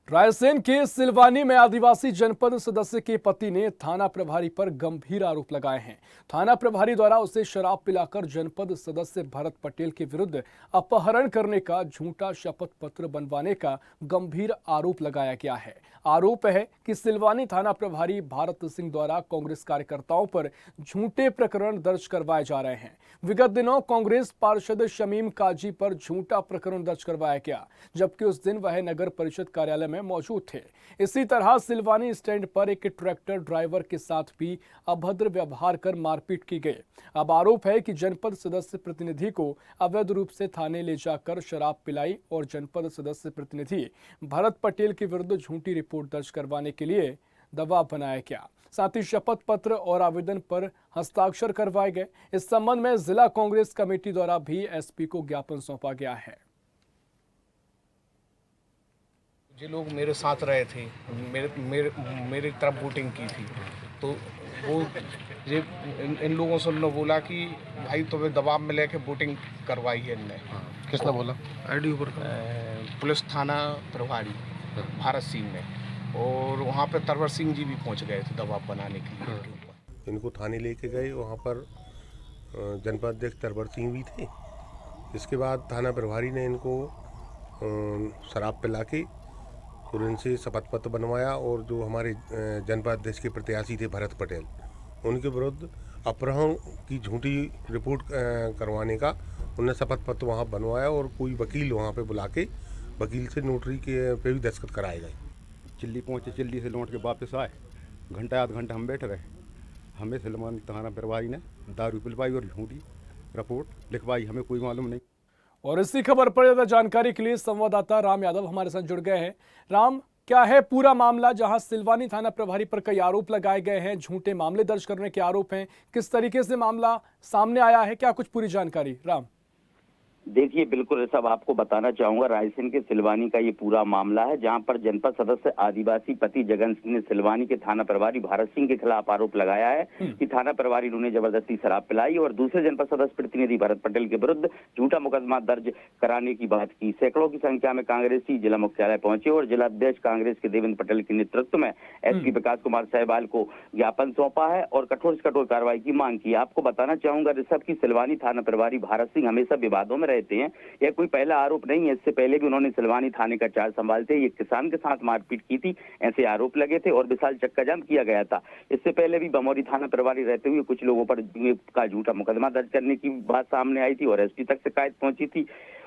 रायसेन के सिलवानी में आदिवासी जनपद सदस्य के पति ने थाना प्रभारी पर गंभीर आरोप लगाए हैं। थाना प्रभारी द्वारा उसे शराब पिलाकर जनपद सदस्य भरत पटेल के विरुद्ध अपहरण करने का झूठा शपथ पत्र बनवाने का गंभीर आरोप लगाया गया है। आरोप है कि सिलवानी थाना प्रभारी भारत सिंह द्वारा कांग्रेस कार्यकर्ताओं पर झूठे प्रकरण दर्ज करवाए जा रहे हैं। विगत दिनों कांग्रेस पार्षद शमीम काजी पर झूठा प्रकरण दर्ज करवाया गया, जबकि उस दिन वह नगर परिषद कार्यालय में मौजूद थे। इसी तरह सिलवानी स्टैंड पर एक ट्रैक्टर ड्राइवर के साथ भी अभद्र व्यवहार कर मारपीट की गई। अब आरोप है कि जनपद सदस्य प्रतिनिधि को अवैध रूप से थाने ले जाकर शराब पिलाई और जनपद सदस्य प्रतिनिधि भरत पटेल के विरुद्ध झूठी रिपोर्ट दर्ज करवाने के लिए दबाव बनाया गया। साथ ही शपथ पत्र और आवेदन पर हस्ताक्षर करवाए गए। इस संबंध में जिला कांग्रेस कमेटी द्वारा भी एसपी को ज्ञापन सौंपा गया है। जो लोग मेरे साथ रहे थे, मेरे तरफ वोटिंग की थी, तो वो ये इन लोगों से उन्होंने बोला कि भाई तुम्हें दबाव में लेके वोटिंग करवाई है इनने। किसने बोला? आईडी ऊपर पुलिस थाना प्रभारी भारत सिंह ने, और वहाँ पे तरवर सिंह जी भी पहुँच गए थे दबाव बनाने के लिए। इनको थाने लेके गए, वहाँ पर जनपद अध्यक्ष तरवर सिंह भी थे। इसके बाद थाना प्रभारी ने इनको शराब पिला के और इनसे शपथ पत्र बनवाया, और जो हमारे जनपद अध्यक्ष के प्रत्याशी थे भरत पटेल, उनके विरुद्ध अपहरण की झूठी रिपोर्ट करवाने का उन्होंने शपथ पत्र वहाँ बनवाया, और कोई वकील वहाँ पे बुला के वकील से नोटरी के पे भी दस्तखत कराए गए। चिल्ली पहुँचे, चिल्ली से लौट के वापस आए, घंटा आध घंटा हम बैठे रहे। हमें सिलवानी थाना प्रभारी ने दारू पिलवाई और झूठी रिपोर्ट लिखवाई, हमें कोई मालूम नहीं। और इसी खबर पर ज्यादा जानकारी के लिए संवाददाता राम यादव हमारे साथ जुड़ गए हैं। राम, क्या है पूरा मामला जहां सिलवानी थाना प्रभारी पर कई आरोप लगाए गए हैं, झूठे मामले दर्ज करने के आरोप हैं, किस तरीके से मामला सामने आया है, क्या कुछ पूरी जानकारी? राम देखिए, बिल्कुल सब आपको बताना चाहूंगा। रायसेन के सिलवानी का ये पूरा मामला है, जहां पर जनपद सदस्य आदिवासी पति जगन सिंह ने सिलवानी के थाना प्रभारी भारत सिंह के खिलाफ आरोप लगाया है कि थाना प्रभारी उन्हें जबरदस्ती शराब पिलाई और दूसरे जनपद सदस्य प्रतिनिधि भरत पटेल के विरुद्ध झूठा मुकदमा दर्ज कराने की बात की। सैकड़ों की संख्या में कांग्रेसी जिला मुख्यालय पहुंचे और जिला अध्यक्ष कांग्रेस के देवेंद्र पटेल के नेतृत्व में एसपी विकास कुमार सहवाल को ज्ञापन सौंपा है और कठोर से कठोर कार्रवाई की मांग की। आपको बताना चाहूंगा ऋषभ की सिलवानी थाना प्रभारी भारत सिंह हमेशा विवादों में रहते हैं। यह कोई पहला आरोप नहीं है, इससे पहले भी उन्होंने सिलवानी थाने का चार्ज संभालते ये किसान के साथ मारपीट की थी, ऐसे आरोप लगे थे और विशाल चक्का जाम किया गया था। इससे पहले भी बमौरी थाना प्रभारी रहते हुए कुछ लोगों पर का झूठा मुकदमा दर्ज करने की बात सामने आई थी और एसपी तक शिकायत पहुंची थी।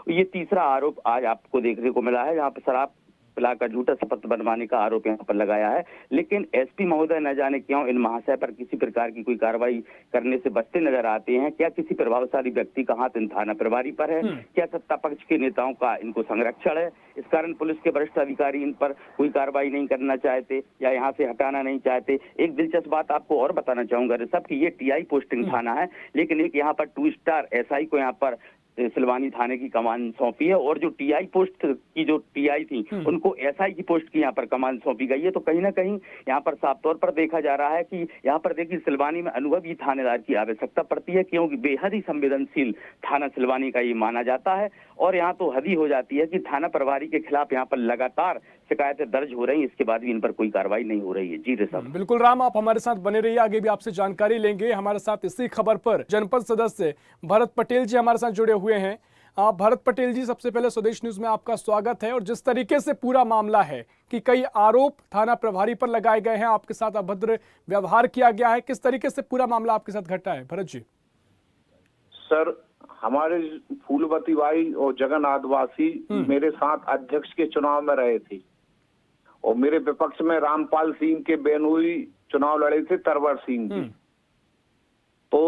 ये तीसरा आरोप आज आपको देखने को मिला है, जहां पर शराब पिलाकर झूठा शपथ बनवाने का आरोप यहाँ पर लगाया है। लेकिन एसपी महोदय न जाने क्यों इन महाशय पर किसी प्रकार की कोई कार्रवाई करने से बचते नजर आते हैं। क्या किसी प्रभावशाली व्यक्ति का हाथ इन थाना प्रभारी पर है? क्या सत्ता पक्ष के नेताओं का इनको संरक्षण है? इस कारण पुलिस के वरिष्ठ अधिकारी इन पर कोई कार्रवाई नहीं करना चाहते या यहाँ से हटाना नहीं चाहते। एक दिलचस्प बात आपको और बताना चाहूंगा ऋषभ की ये टीआई पोस्टिंग थाना है, लेकिन एक यहाँ पर 2 स्टार एसआई को यहाँ पर सिलवानी थाने की कमान सौंपी है और जो टीआई पोस्ट की जो टीआई थी उनको एसआई की पोस्ट की यहाँ पर कमान सौंपी गई है। तो कहीं ना कहीं यहाँ पर साफ तौर पर देखा जा रहा है कि यहाँ पर देखिए सिलवानी में अनुभवी थानेदार की आवश्यकता पड़ती है, क्योंकि बेहद ही संवेदनशील थाना सिलवानी का ये माना जाता है। और यहाँ तो हद ही हो जाती है कि थाना प्रभारी के खिलाफ यहाँ पर लगातार शिकायतें दर्ज हो रही, इसके बाद भी इन पर कोई कार्रवाई नहीं हो रही है। जी ऋषभ। बिल्कुल राम, आप हमारे साथ बने रहिए, आगे भी आपसे जानकारी लेंगे। हमारे साथ इसी खबर पर जनपद सदस्य भरत पटेल जी हमारे साथ जुड़े हुए हैं। भरत पटेल जी, सबसे पहले स्वदेश न्यूज में आपका स्वागत है। और जिस तरीके से पूरा मामला है कि कई आरोप थाना प्रभारी पर लगाए गए हैं, आपके साथ अभद्र व्यवहार किया गया है, किस तरीके से पूरा मामला आपके साथ घटा है भरत जी? सर, हमारे फूलवती बाई और जगन आदिवासी मेरे साथ अध्यक्ष के चुनाव में रहे थे और मेरे विपक्ष में रामपाल सिंह के बेनोई चुनाव लड़े थे तरवर सिंह जी। तो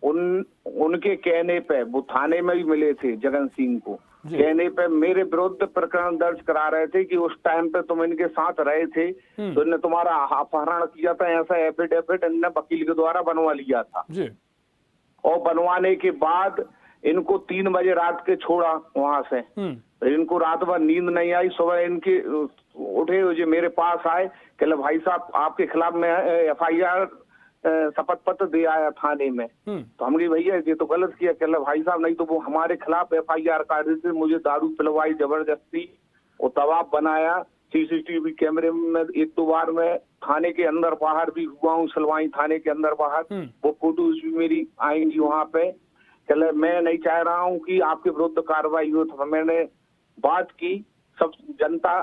उनके कहने पे वो थाने में भी मिले थे जगन सिंह को, कहने पे मेरे विरुद्ध प्रकरण दर्ज करा रहे थे कि उस टाइम पे तुम इनके साथ रहे थे तो इन्हें तुम्हारा अपहरण किया था, ऐसा एफिडेविट इनने वकील के द्वारा बनवा लिया था। और बनवाने के बाद इनको 3 बजे रात के छोड़ा वहां से। तो इनको रात भर नींद नहीं आई, सुबह इनके उठे जो मेरे पास आए, कहले भाई साहब आपके खिलाफ में एफआईआर शपथ पत्र दे आया थाने में। तो हम कहे भैया ये तो गलत किया। कहले भाई साहब नहीं तो वो हमारे खिलाफ एफआईआर काट दी थी, मुझे दारू पिलवाई जबरदस्ती और दबाव बनाया, सीसीटीवी कैमरे में 1-2 बार मैं थाने के अंदर बाहर भी हुआ हूँ, सिलवानी थाने के अंदर बाहर। वो फोटोज भी मेरी आएंगी वहां पे। चले, मैं नहीं चाह रहा हूँ कि आपके विरुद्ध कार्रवाई हो। तो मैंने बात की सब जनता,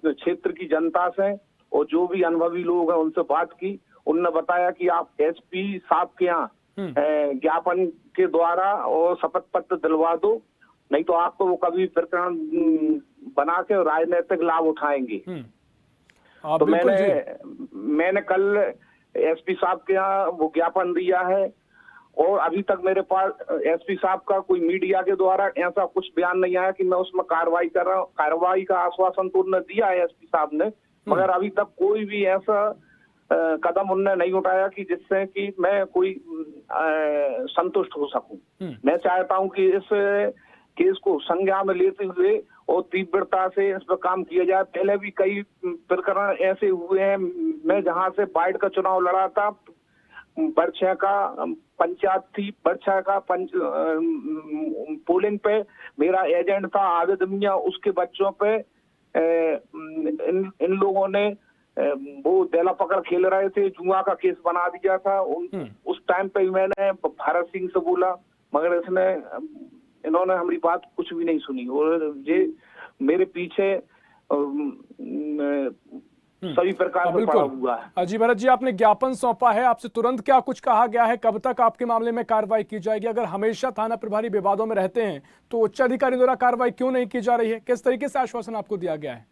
क्षेत्र की जनता से, और जो भी अनुभवी लोग हैं उनसे बात की। उनने बताया कि आप एसपी साहब के यहाँ ज्ञापन के द्वारा और शपथ पत्र दिलवा दो, नहीं तो आपको वो कभी प्रकरण बना के राजनीतिक लाभ उठाएंगे। तो मैंने कल एसपी साहब के यहाँ वो ज्ञापन दिया है, और अभी तक मेरे पास एसपी साहब का कोई मीडिया के द्वारा ऐसा कुछ बयान नहीं आया कि मैं उसमें कार्रवाई कर रहा हूँ। कार्रवाई का आश्वासन तो उन्होंने दिया है एसपी साहब ने, मगर अभी तक कोई भी ऐसा कदम उन्होंने नहीं उठाया कि जिससे कि मैं कोई संतुष्ट हो सकूं। मैं चाहता हूं कि इस केस को संज्ञान में लेते हुए और तीव्रता से इस पर काम किया जाए। पहले भी कई प्रकरण ऐसे हुए हैं। मैं जहां से वार्ड का चुनाव लड़ा था, बरछा का पंचायत थी, बरछा का पोलिंग पे मेरा एजेंट था आबिद मियां, उसके बच्चों पे इन लोगों ने वो देला पकड़ खेल रहे थे, जुआ का केस बना दिया था। उस टाइम पे मैंने भारत सिंह से बोला, मगर इन्होंने हमारी बात कुछ भी नहीं सुनी, और ये मेरे पीछे सभी प्रकार का पड़ा हुआ है। अजी भरत जी, आपने ज्ञापन सौंपा है, आपसे तुरंत क्या कुछ कहा गया है? कब तक आपके मामले में कार्रवाई की जाएगी? अगर हमेशा थाना प्रभारी विवादों में रहते हैं तो उच्च अधिकारी द्वारा कार्रवाई क्यों नहीं की जा रही है? किस तरीके से आश्वासन आपको दिया गया है?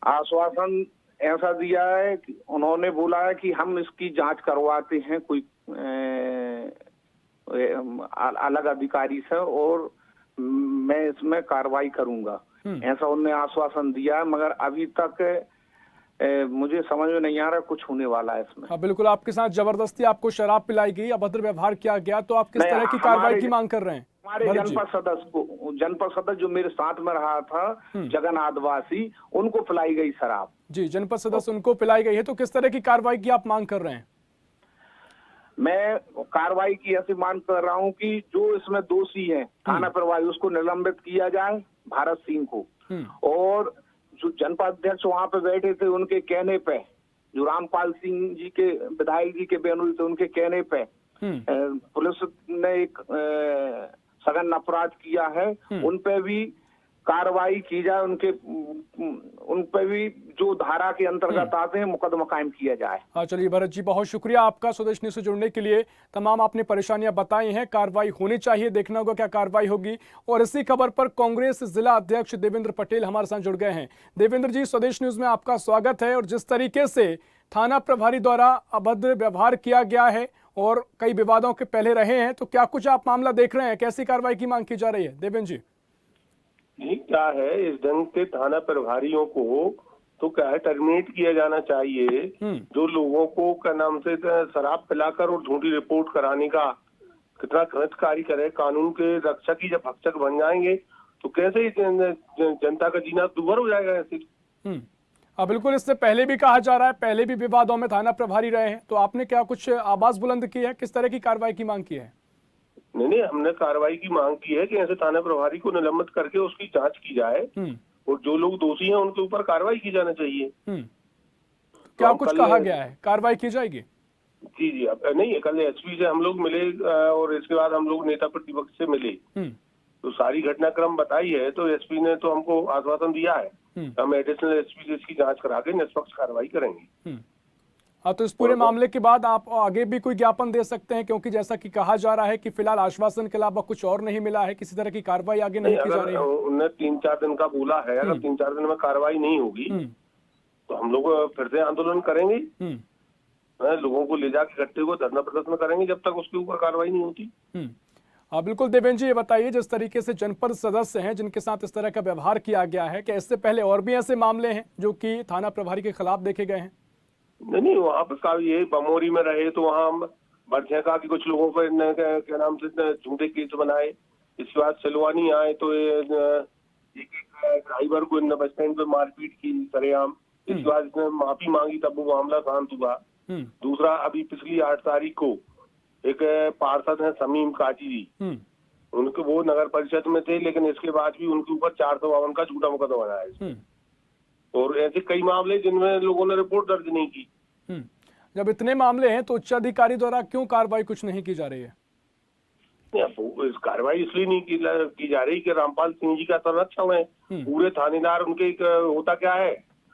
आश्वासन ऐसा दिया है कि उन्होंने बोला है कि हम इसकी जांच करवाते हैं कोई अलग अधिकारी से, और मैं इसमें कार्रवाई करूंगा, ऐसा उन्होंने आश्वासन दिया है। मगर अभी तक मुझे समझ में नहीं आ रहा कुछ होने वाला है इसमें। हाँ बिल्कुल, आपके साथ जबरदस्ती आपको शराब पिलाई गई, अभद्र व्यवहार किया गया, तो आप किस तरह की कार्रवाई की मांग कर रहे हैं? हमारे जनपद सदस्य जो मेरे साथ में रहा था, जगन आदिवासी, उनको पिलाई गई शराब। जी, जनपद सदस्य उनको पिलाई गई है, तो किस तरह की कार्रवाई की आप मांग कर रहे हैं? मैं कार्रवाई की ऐसी मांग कर रहा हूं कि जो इसमें दोषी है थाना प्रभारी, उसको निलंबित किया जाए, भारत सिंह को। और जो जनपद अध्यक्ष वहां पे बैठे थे, उनके कहने पे, जो रामपाल सिंह जी के विधायक जी के बेनूरी थे, उनके कहने पे पुलिस ने एक सघन अपराध किया है, उन पे भी कार्रवाई की जाए, उन पे भी जो धारा के अंतर्गत आते हैं मुकदमा कायम किया जाए। हाँ चलिए भरत जी, बहुत शुक्रिया आपका स्वदेश न्यूज़ से जुड़ने के लिए। तमाम आपने परेशानियां बताई हैं, कार्रवाई होनी चाहिए, देखना होगा क्या कार्रवाई होगी। और इसी खबर पर कांग्रेस जिला अध्यक्ष देवेंद्र पटेल हमारे साथ जुड़ गए हैं। देवेंद्र जी, स्वदेश न्यूज़ में आपका स्वागत है। और जिस तरीके से थाना प्रभारी द्वारा अभद्र व्यवहार किया गया है और कई विवादों के पहले रहे हैं, तो क्या कुछ आप मामला देख रहे हैं? कैसी कार्रवाई की मांग की जा रही है देवेंद्र जी? ये क्या है, इस ढंग के थाना प्रभारियों को तो क्या है, टर्मिनेट किया जाना चाहिए। जो लोगों को क्या नाम से शराब पिलाकर और झूठी रिपोर्ट कराने का कितना गलत कार्य करे, कानून के रक्षक ही जब भक्षक बन जाएंगे तो कैसे जनता का जीना दुभर हो जाएगा ऐसे। हाँ बिल्कुल, इससे पहले भी कहा जा रहा है, पहले भी विवादों में थाना प्रभारी रहे हैं, तो आपने क्या कुछ आवाज बुलंद की है? किस तरह की कार्रवाई की मांग की है? नहीं, हमने कार्रवाई की मांग की है कि ऐसे थाना प्रभारी को निलंबित करके उसकी जांच की जाए, और जो लोग दोषी हैं उनके ऊपर कार्रवाई की जाना चाहिए। क्या कुछ कहा गया है? कार्रवाई की जाएगी? जी, अब नहीं, कल एसपी से हम लोग मिले और इसके बाद हम लोग नेता प्रतिपक्ष से मिले, तो सारी घटनाक्रम बताई है। तो एसपी ने तो हमको आश्वासन दिया है, हम एडिशनल एसपी से इसकी जांच करा के निष्पक्ष कार्रवाई करेंगे। हाँ, तो इस पूरे मामले के बाद आप आगे भी कोई ज्ञापन दे सकते हैं, क्योंकि जैसा कि कहा जा रहा है कि फिलहाल आश्वासन के अलावा कुछ और नहीं मिला है, किसी तरह की कार्रवाई आगे नहीं की जा रही है। उन्होंने 3-4 दिन का बोला है, अगर 3-4 दिन में कार्रवाई नहीं होगी तो हम लोग फिर से आंदोलन करेंगे, लोगों को ले जाकर इकट्ठे को धरना प्रदर्शन करेंगे जब तक उसके ऊपर कार्रवाई नहीं होती। हाँ बिल्कुल देवेंद्र जी, ये बताइए, जिस तरीके से जनपद सदस्य हैं जिनके साथ इस तरह का व्यवहार किया गया है, क्या इससे पहले और भी ऐसे मामले हैं जो कि थाना प्रभारी के खिलाफ देखे गए हैं? नहीं, वहाँ पर ये बमोरी में रहे तो वहाँ बरछेका के कुछ लोगों पर क्या नाम से झूठे केस बनाए। इसके बाद सिलवानी आए तो एक ड्राइवर को बस स्टैंड पे मारपीट की सरेआम। इसके बाद इसने माफी मांगी, तब वो मामला शांत हुआ। दूसरा, अभी पिछली 8 तारीख को एक पार्षद है शमीम काजी जी, उनके वो नगर परिषद में थे, लेकिन इसके बाद भी उनके ऊपर 452 का झूठा मुकदमा बनाया। और ऐसे कई मामले जिनमें लोगों ने रिपोर्ट दर्ज नहीं की। जब इतने मामले हैं तो उच्च अधिकारी द्वारा क्यों कार्रवाई कुछ नहीं की जा रही है? इस कार्रवाई इसलिए नहीं की जा रही कि रामपाल सिंह जी का संरक्षण है। पूरे थानेदार उनके होता क्या है,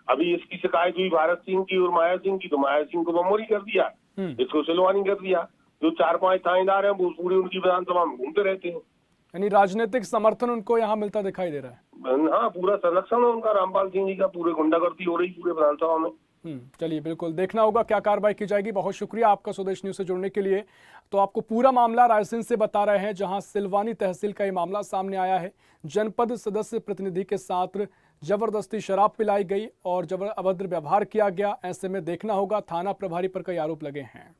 अभी इसकी शिकायत हुई भारत सिंह की और माया सिंह की, तो माया सिंह को बमोरी कर दिया, इसको सिलवानी कर दिया। जो 4-5 थानेदार हैं वो पूरी उनकी विधानसभा में घूमते रहते हैं। यानी राजनीतिक समर्थन उनको यहाँ मिलता दिखाई दे रहा है। हाँ, पूरा संरक्षण है उनका, रामपाल सिंह जी का। पूरे गुंडागर्दी हो रही पूरे विधानसभा में। चलिए, बिल्कुल देखना होगा क्या कार्रवाई की जाएगी। बहुत शुक्रिया आपका स्वदेश न्यूज से जुड़ने के लिए। तो आपको पूरा मामला रायसेन से बता रहे हैं, जहां सिलवानी तहसील का ये मामला सामने आया है। जनपद सदस्य प्रतिनिधि के साथ जबरदस्ती शराब पिलाई गई और अभद्र व्यवहार किया गया। ऐसे में देखना होगा, थाना प्रभारी पर कई आरोप लगे हैं।